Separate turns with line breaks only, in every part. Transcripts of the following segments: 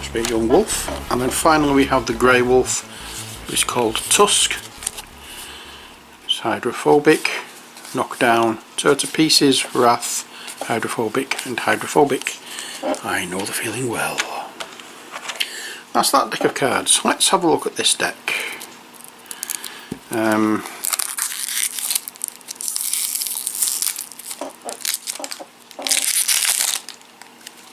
must be a young wolf. And then finally we have the grey wolf, which is called Tusk. It's hydrophobic, knockdown, tear to pieces, wrath, hydrophobic and hydrophobic. I know the feeling well. That's that deck of cards. Let's have a look at this deck.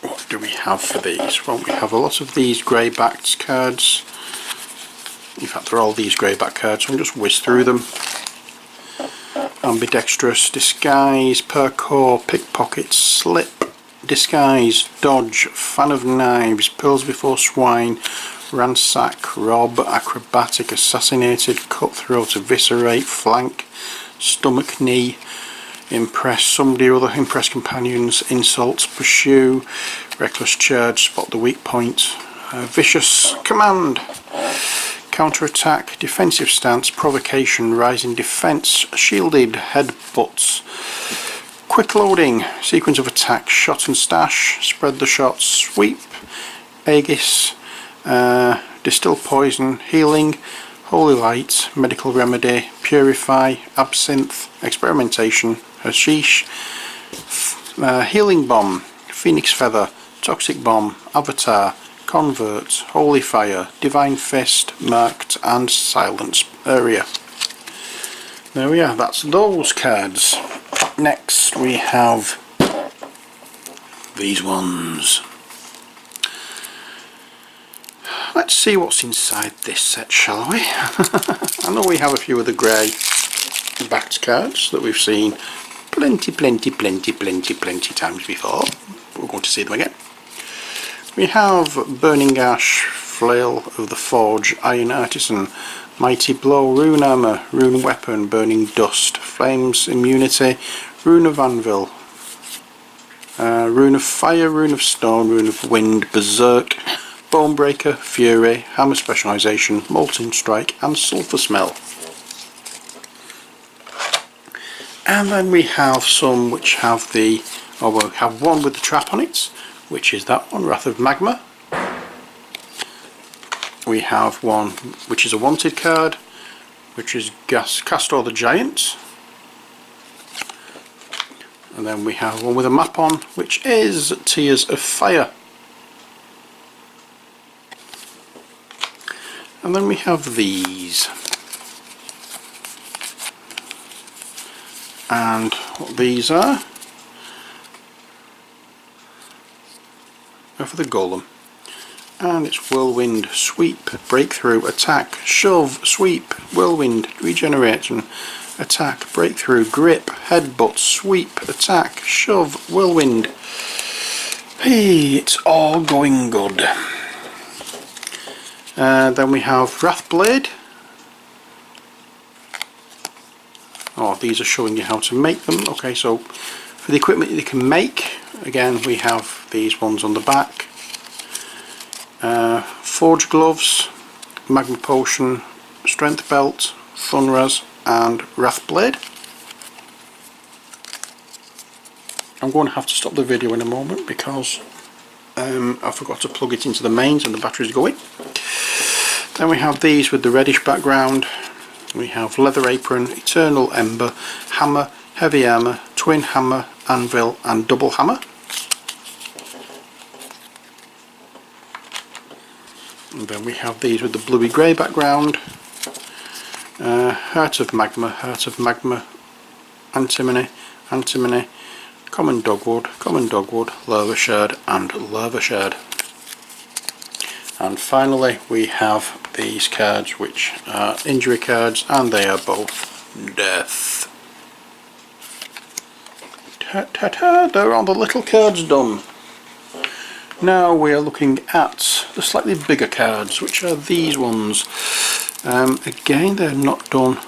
What do we have for these? Well, we have a lot of these grey backed cards. In fact, they're all these grey back cards, so I'll just whiz through them. Ambidextrous, disguise, parkour, pickpocket, slip, disguise, dodge, fan of knives, pearls before swine, ransack, rob, acrobatic, assassinated, cutthroat, eviscerate, flank, stomach knee, impress somebody or other, impress companions, insult, pursue, reckless charge, spot the weak point, vicious, command, counter-attack, defensive stance, provocation, rising defense, shielded, headbutts, quick loading, sequence of attack, shot and stash, spread the shots, sweep, aegis, distill poison, healing, holy light, medical remedy, purify, absinthe, experimentation, hashish, healing bomb, phoenix feather, toxic bomb, avatar, convert, holy fire, divine fist, marked and silence area. There we are, that's those cards. Next we have these ones. Let's see what's inside this set, shall we? I know we have a few of the grey backed cards that we've seen plenty times before. We're going to see them again. We have Burning Ash, Flail of the Forge, Iron Artisan, Mighty Blow, Rune Armour, Rune Weapon, Burning Dust, Flames Immunity, Rune of Anvil, Rune of Fire, Rune of Stone, Rune of Wind, Berserk, Bonebreaker, Fury, Hammer Specialisation, Molten Strike and Sulphur Smell. And then we have some which have the, or we have one with the trap on it, which is that one, Wrath of Magma. We have one which is a wanted card, which is Castor the Giant. And then we have one with a map on, which is Tears of Fire. And then we have these. And what these are for the Golem. And it's Whirlwind, Sweep, Breakthrough, Attack, Shove, Sweep, Whirlwind, Regeneration, Attack, Breakthrough, Grip, Headbutt, Sweep, Attack, Shove, Whirlwind. Hey, it's all going good. Then we have Wrathblade. Oh, these are showing you how to make them. Okay, so for the equipment that you can make, again we have these ones on the back. Forge Gloves, Magma Potion, Strength Belt, Thunras and Wrathblade. I'm going to have to stop the video in a moment because I forgot to plug it into the mains and the battery's going. Then we have these with the reddish background. We have Leather Apron, Eternal Ember, Hammer, Heavy Armour, Twin Hammer, Anvil and Double Hammer. And then we have these with the bluey grey background. Heart of Magma, Antimony, Common Dogwood, Lava Shard and Lava Shard. And finally we have these cards which are injury cards and they are both death. Ta-ta-ta, they're all the little cards done. Now we are looking at the slightly bigger cards, which are these ones. Again, they're not done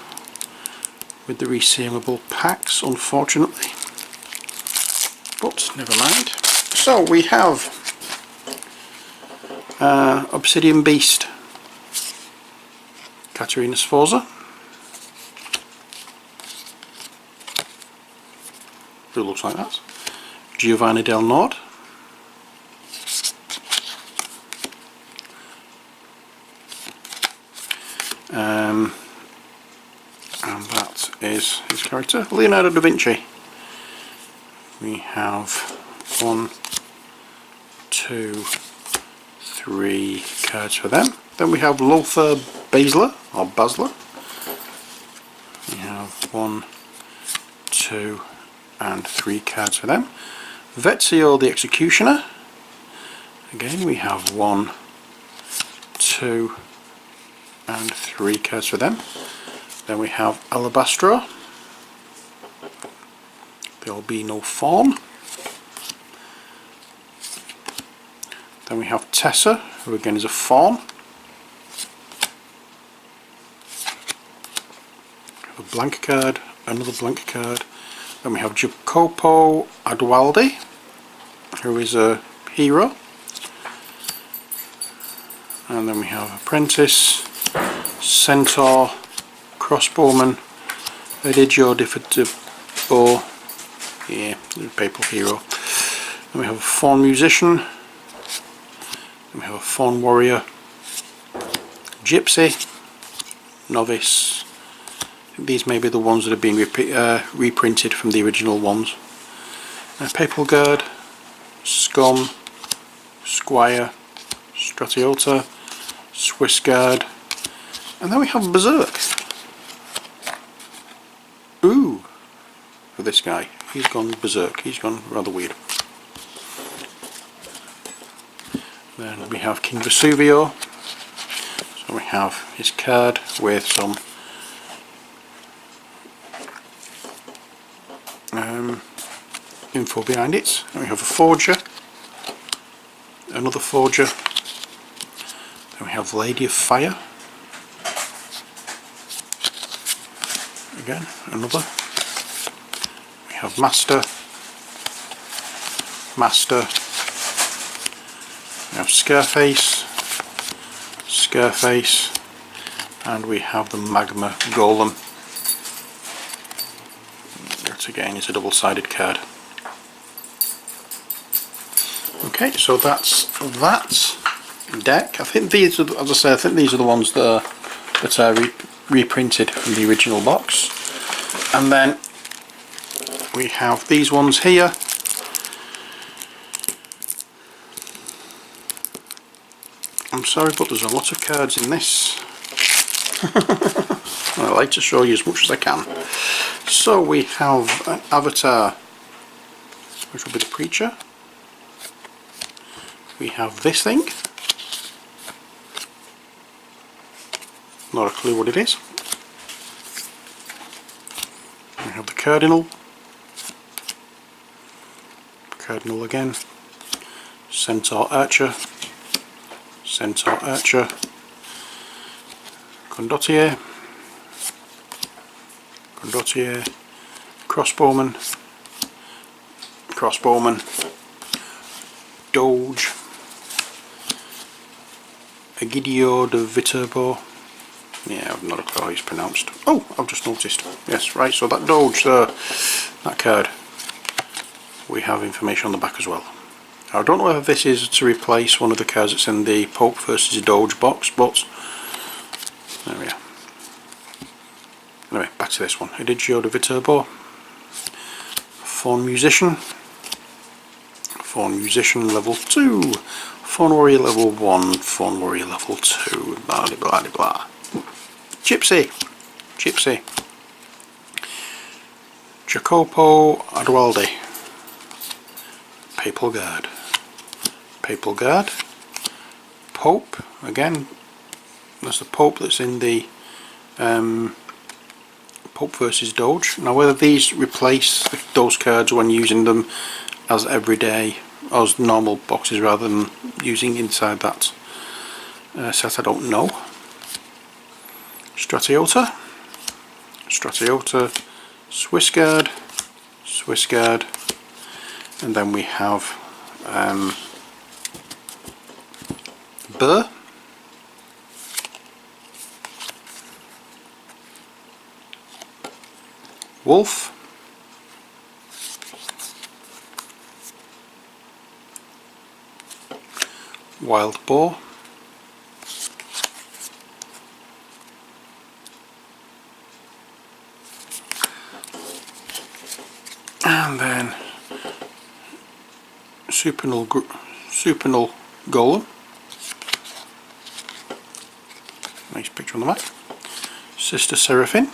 with the resealable packs, unfortunately, but never mind. So we have Obsidian Beast, Katarina Sforza, who looks like that, Giovanni Del Nord, is his character, Leonardo da Vinci. We have 1, 2, 3 cards for them. Then we have Lothar Basler, or Basler. We have 1, 2 and 3 cards for them. Vezio the Executioner. Again we have 1, 2 and 3 cards for them. Then we have Alabastro, the albino fawn. Then we have Tessa, who again is a fawn. A blank card, another blank card. Then we have Jacopo Adwaldi, who is a hero. And then we have Apprentice, Centaur, Crossbowman, Edigio di Fitabo, yeah, the Papal Hero. Then we have a Fawn Musician. Then we have a Fawn Warrior, Gypsy, Novice. These may be the ones that have been reprinted from the original ones. Papal Guard, Scum, Squire, Stratiota, Swiss Guard, and then we have Berserk. Ooh, for this guy, he's gone berserk, he's gone rather weird. Then we have King Vesuvio, so we have his card with some info behind it. Then we have a Forger, another Forger, then we have Lady of Fire, again another, we have Master, we have Scarface, and we have the Magma Golem. That again is a double-sided card. Okay, so that's that deck. I think these are, as I say, I think these are the ones that are reprinted from the original box. And then we have these ones here. I'm sorry, but there's a lot of cards in this. I like to show you as much as I can. So we have an Avatar, which will be the Preacher. We have this thing. Not a clue what it is. We have the Cardinal. Cardinal again. Centaur Archer. Centaur Archer. Condottier. Condottier. Crossbowman. Crossbowman. Doge. Egidio de Viterbo. Yeah, I've not a clue how it's pronounced. Oh, I've just noticed. Yes, right, so that Doge there, that card, we have information on the back as well. Now, I don't know whether this is to replace one of the cards that's in the Pope versus Doge box, but there we are. Anyway, back to this one. Edigio de Viterbo. Fawn Musician. Fawn Musician level 2. Fawn Warrior level 1. Fawn Warrior level 2. Blah blah blah blah. Gypsy. Gypsy. Jacopo Adwaldi. Papal Guard. Papal Guard. Pope. Again, that's the Pope that's in the Pope versus Doge. Now, whether these replace those cards when using them as everyday, as normal boxes rather than using inside that set, I don't know. Stratiota. Stratiota. Swiss Guard. Swiss Guard. And then we have Burr. Wolf. Wild Boar. And then supernal golem. Nice picture on the back. Sister Seraphim.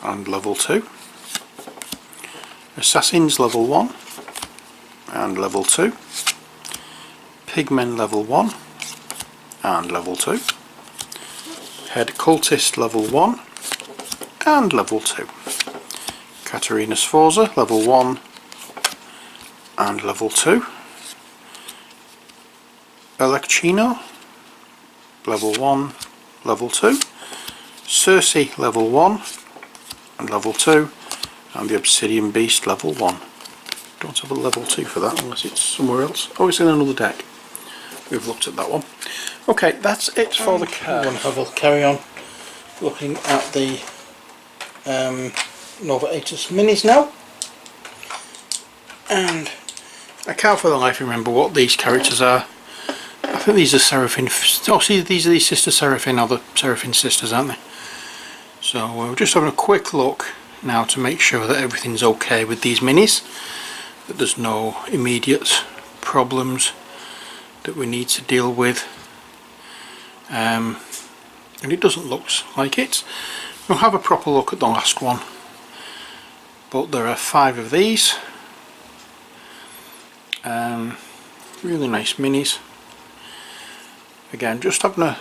And level 2. Assassins level 1 and level 2. Pigmen level 1 and level 2. Head Cultist level 1 and level 2. Katarina Sforza level 1 and level 2. Electrino level 1, level 2. Circe level 1 and level 2. And the Obsidian Beast level 1. Don't have a level 2 for that unless it's somewhere else. Oh, it's in another deck. We've looked at that one. Okay, that's it for the cards. We'll carry on looking at the Nova Aetas minis now. And I can't for the life remember what these characters are. I think these are Seraphim. Oh, see, these are the Sister Seraphim, or the Seraphim sisters, aren't they? So we're just having a quick look now to make sure that everything's okay with these minis, that there's no immediate problems that we need to deal with, and it doesn't look like it. We'll have a proper look at the last one, but there are 5 of these. Really nice minis. Again, just having a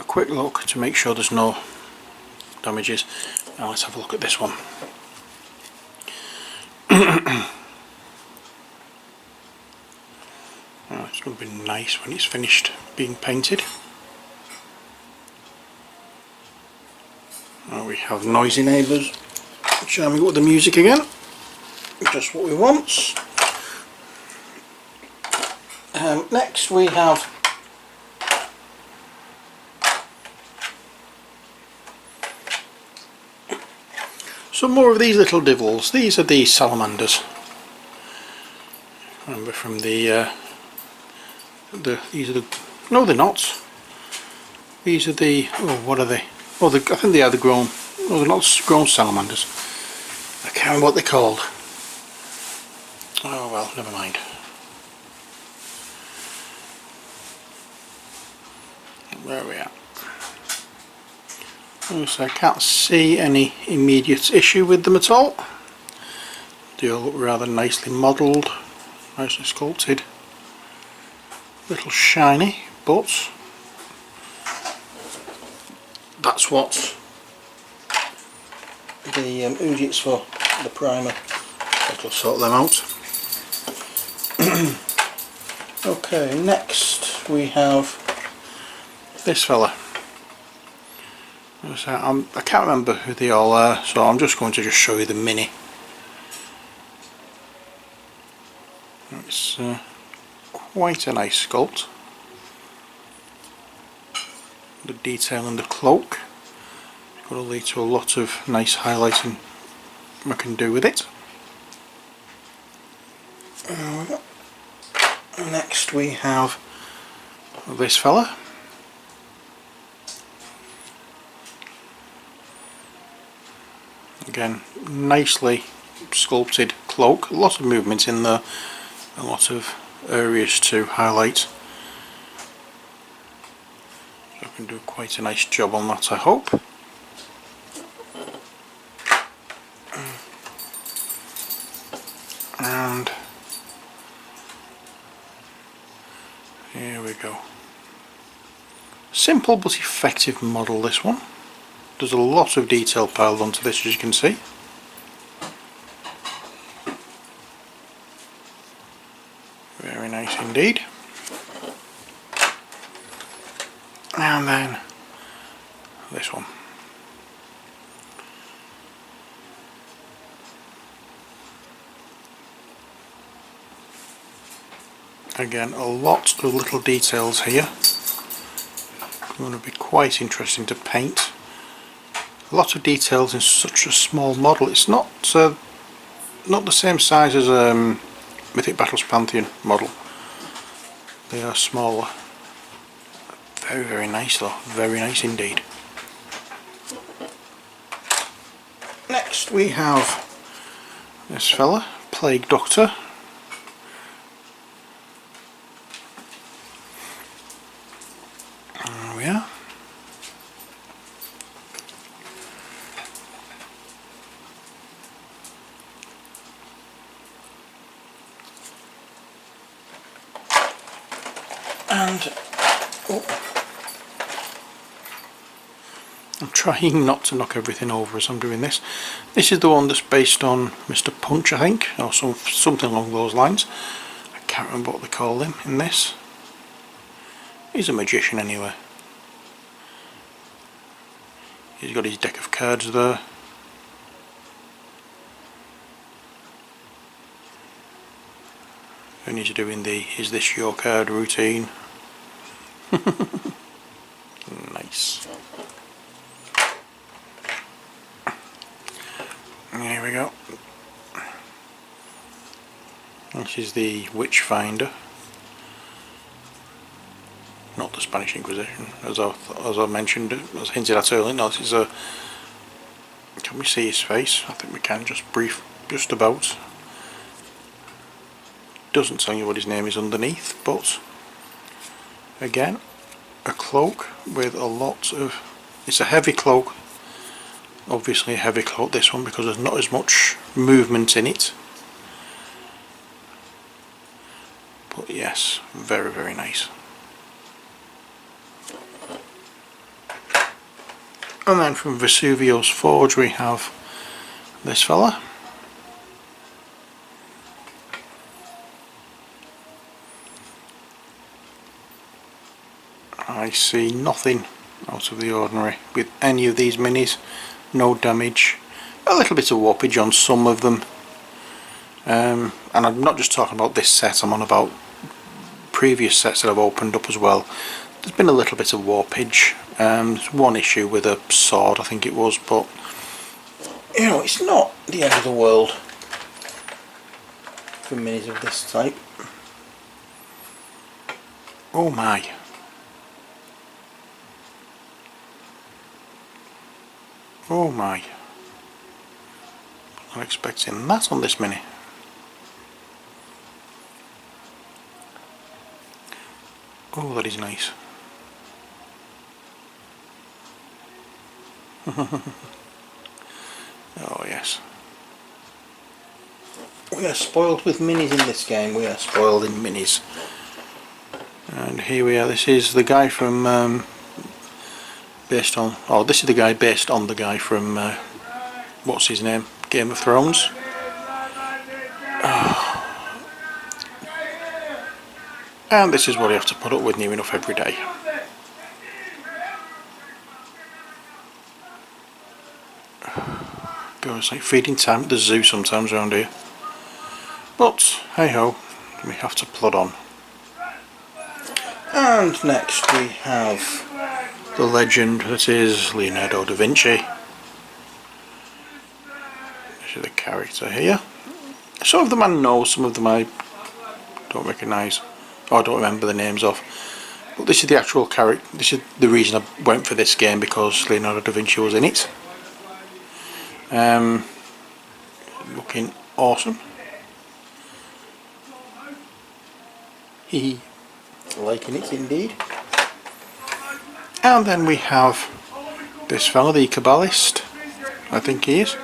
quick look to make sure there's no damages. Now let's have a look at this one. Oh, it's going to be nice when it's finished being painted. Now we have noisy neighbours charming with the music again. Just what we want. Next we have some more of these little devils. These are the salamanders. Remember from these are the, no they're not. These are the, oh what are they? Oh, I think they are the grown, no they're not grown salamanders. I can't remember what they're called. Oh well, never mind. Where are we at? So I can't see any immediate issue with them at all. They all look rather nicely modelled, nicely sculpted. A little shiny, but that's what the Ujits for the primer. I'll sort them out. Okay, next we have this fella. So I can't remember who they all are, so I'm just going to just show you the mini. It's quite a nice sculpt. The detail in the cloak will lead to a lot of nice highlighting I can do with it. Next we have this fella. Again, nicely sculpted cloak, a lot of movement in there, a lot of areas to highlight. So I can do quite a nice job on that, I hope. And here we go. Simple but effective model, this one. There's a lot of detail piled onto this, as you can see. Very nice indeed. And then this one. Again, a lot of little details here. Going to be quite interesting to paint. A lot of details in such a small model. It's not the same size as Mythic Battles Pantheon model. They are smaller. Very, very nice though. Very nice indeed. Next next we have this fella, Plague Doctor. There we are. And I'm trying not to knock everything over as I'm doing this. This is the one that's based on Mr. Punch, I think, or something along those lines. I can't remember what they call him in this. He's a magician anyway. He's got his deck of cards there. And he's doing the "Is this your card" routine. Nice. Here we go. This is the Witch Finder, not the Spanish Inquisition, as I mentioned, as hinted at earlier. No, this is a. Can we see his face? I think we can. Just about. Doesn't tell you what his name is underneath, but again, a cloak with a lot of. It's a heavy cloak. Obviously a heavy cloak, this one, because there's not as much movement in it. But yes, very, very nice. And then from Vesuvio's Forge we have this fella. I see nothing out of the ordinary with any of these minis. No damage, a little bit of warpage on some of them, and I'm not just talking about this set, I'm on about previous sets that I've opened up as well. There's been a little bit of warpage. There's one issue with a sword, I think it was, but you know, it's not the end of the world for minis of this type. Oh my. Oh my, I'm expecting that on this mini. Oh, that is nice. Oh yes. We are spoiled with minis in this game, we are spoiled in minis. And here we are, this is the guy from this is the guy based on the guy from what's his name, Game of Thrones. Oh. And this is what you have to put up with near enough every day. God, it's like feeding time at the zoo sometimes around here. But hey ho, we have to plod on. And next we have the legend that is Leonardo da Vinci. This is the character here. Some of them I know, some of them I don't recognise, or I don't remember the names of. But this is the actual character. This is the reason I went for this game, because Leonardo da Vinci was in it. Looking awesome. Liking it indeed. And then we have this fella, the Kabbalist, I think he is.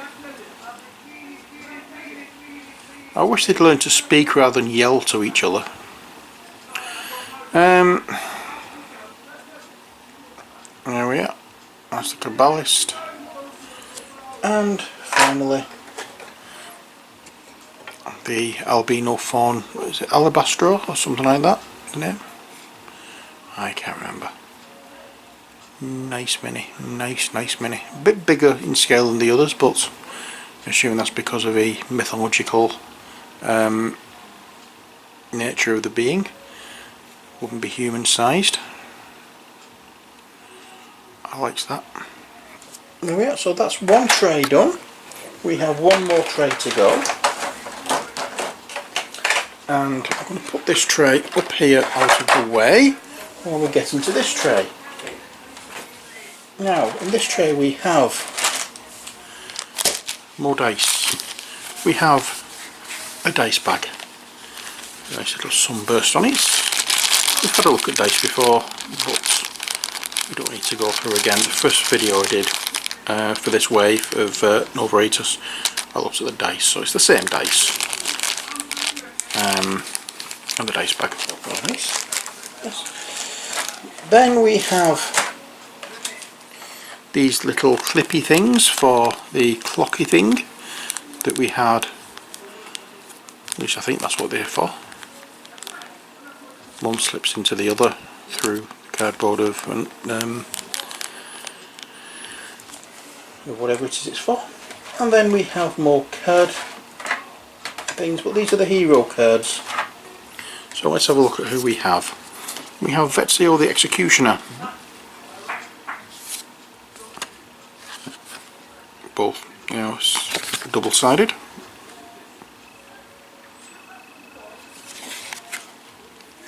I wish they'd learn to speak rather than yell to each other. There we are, that's the Kabbalist. And finally, the albino fawn, is it Alabastro or something like that, the name? I can't remember. Nice mini, nice mini. A bit bigger in scale than the others, but I'm assuming that's because of the mythological nature of the being. Wouldn't be human sized. I like that. There we are, so that's one tray done. We have one more tray to go. And I'm going to put this tray up here out of the way while we get into this tray. Now, in this tray we have more dice. We have a dice bag. Nice little sunburst on it. We've had a look at dice before, but we don't need to go through again. The first video I did for this wave of Nova Aetas, I looked at the dice, so it's the same dice. And the dice bag. Oh, nice. Yes. Then we have these little clippy things for the clocky thing that we had. At least I think that's what they're for. One slips into the other through cardboard of whatever it is it's for. And then we have more card things, but these are the hero cards. So let's have a look at who we have. We have Ezio the Executioner. Both, you know, double-sided.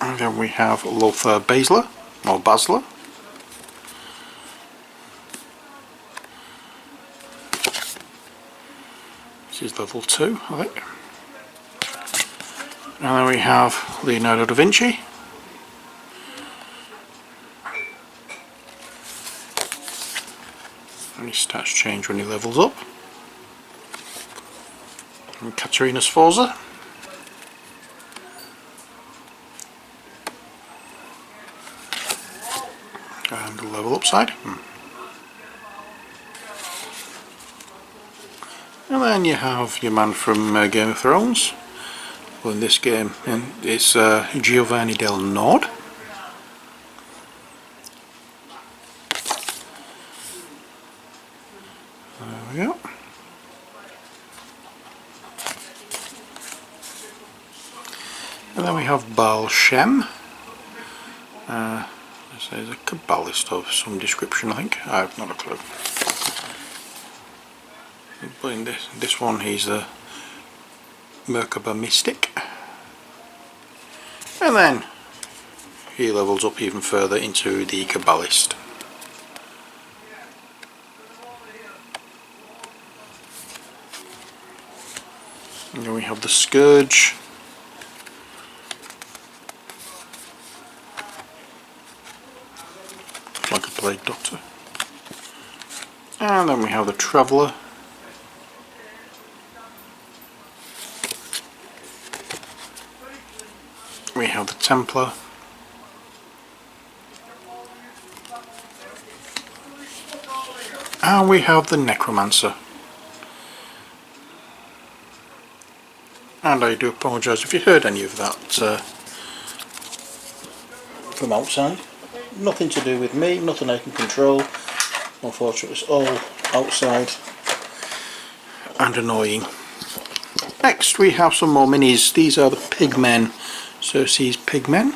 And then we have Lothar Basler, or Basler. This is level 2, I think. And then we have Leonardo da Vinci. And his stats change when he levels up. And Caterina Sforza. And the level up side. And then you have your man from Game of Thrones. Well, in this game, it's Giovanni del Nord. There we go. And then we have Baal Shem. There's a Kabbalist of some description, I think. I have not a clue. But in this one, he's a Merkaba mystic. And then he levels up even further into the Kabbalist. And then we have the Scourge. Like a Plague Doctor. And then we have the Traveller. We have the Templar. And we have the Necromancer. And I do apologise if you heard any of that from outside. Nothing to do with me, nothing I can control. Unfortunately, it's all outside and annoying. Next we have some more minis. These are the Pigmen. Circe's Pigmen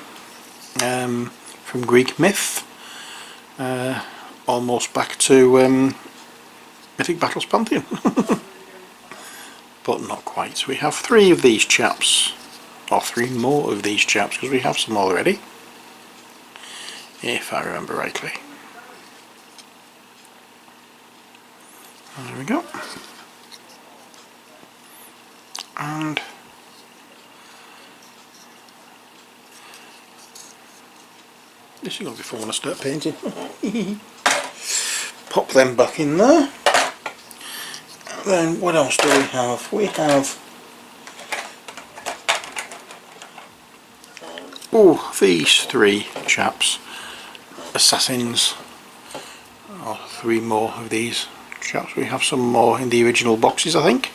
from Greek myth, almost back to Mythic Battles Pantheon, but not quite. So we have 3 of these chaps, or 3 more of these chaps, because we have some already, if I remember rightly. There we go. And this is going to be fun when I start painting. Pop them back in there. And then what else do we have? We have these 3 chaps. Assassins. 3 more of these chaps. We have some more in the original boxes, I think.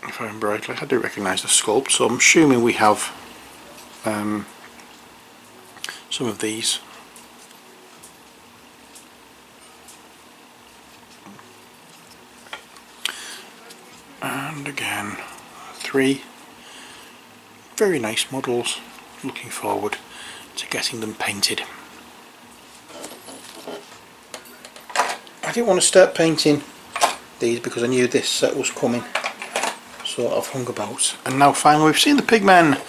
If I remember rightly. I do recognise the sculpt, so I'm assuming we have some of these. And again, 3 very nice models. Looking forward to getting them painted. I didn't want to start painting these because I knew this set was coming, so I've hung about. And now finally we've seen the Pigmen.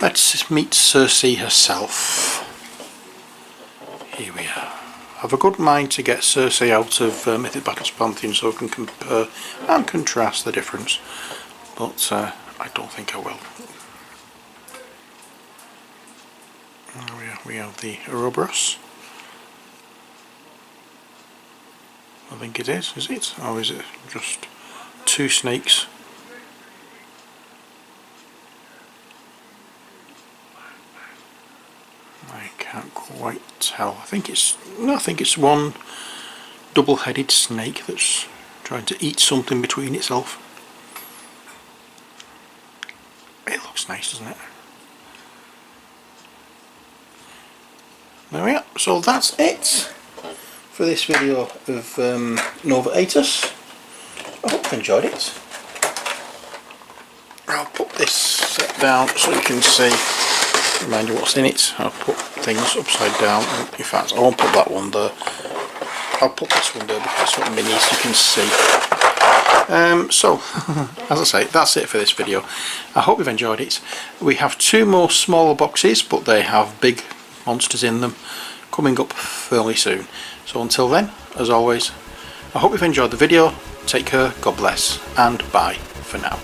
Let's meet Circe herself. Here we are. have a good mind to get Circe out of Mythic Battles Pantheon so we can compare and contrast the difference, but I don't think I will. We have the Ouroboros. I think it is it? Or is it just two snakes? I can't quite tell. I think it's one double-headed snake that's trying to eat something between itself. It looks nice, doesn't it? There we are. So that's it for this video of Nova Aetas. I hope you enjoyed it. I'll put this set down so you can see, remind you what's in it. I'll put things upside down. In fact, I won't put that one there. I'll put this one there because it's got minis you can see. So, as I say, that's it for this video. I hope you've enjoyed it. We have two more smaller boxes, but they have big monsters in them coming up fairly soon. So until then, as always, I hope you've enjoyed the video. Take care, God bless, and bye for now.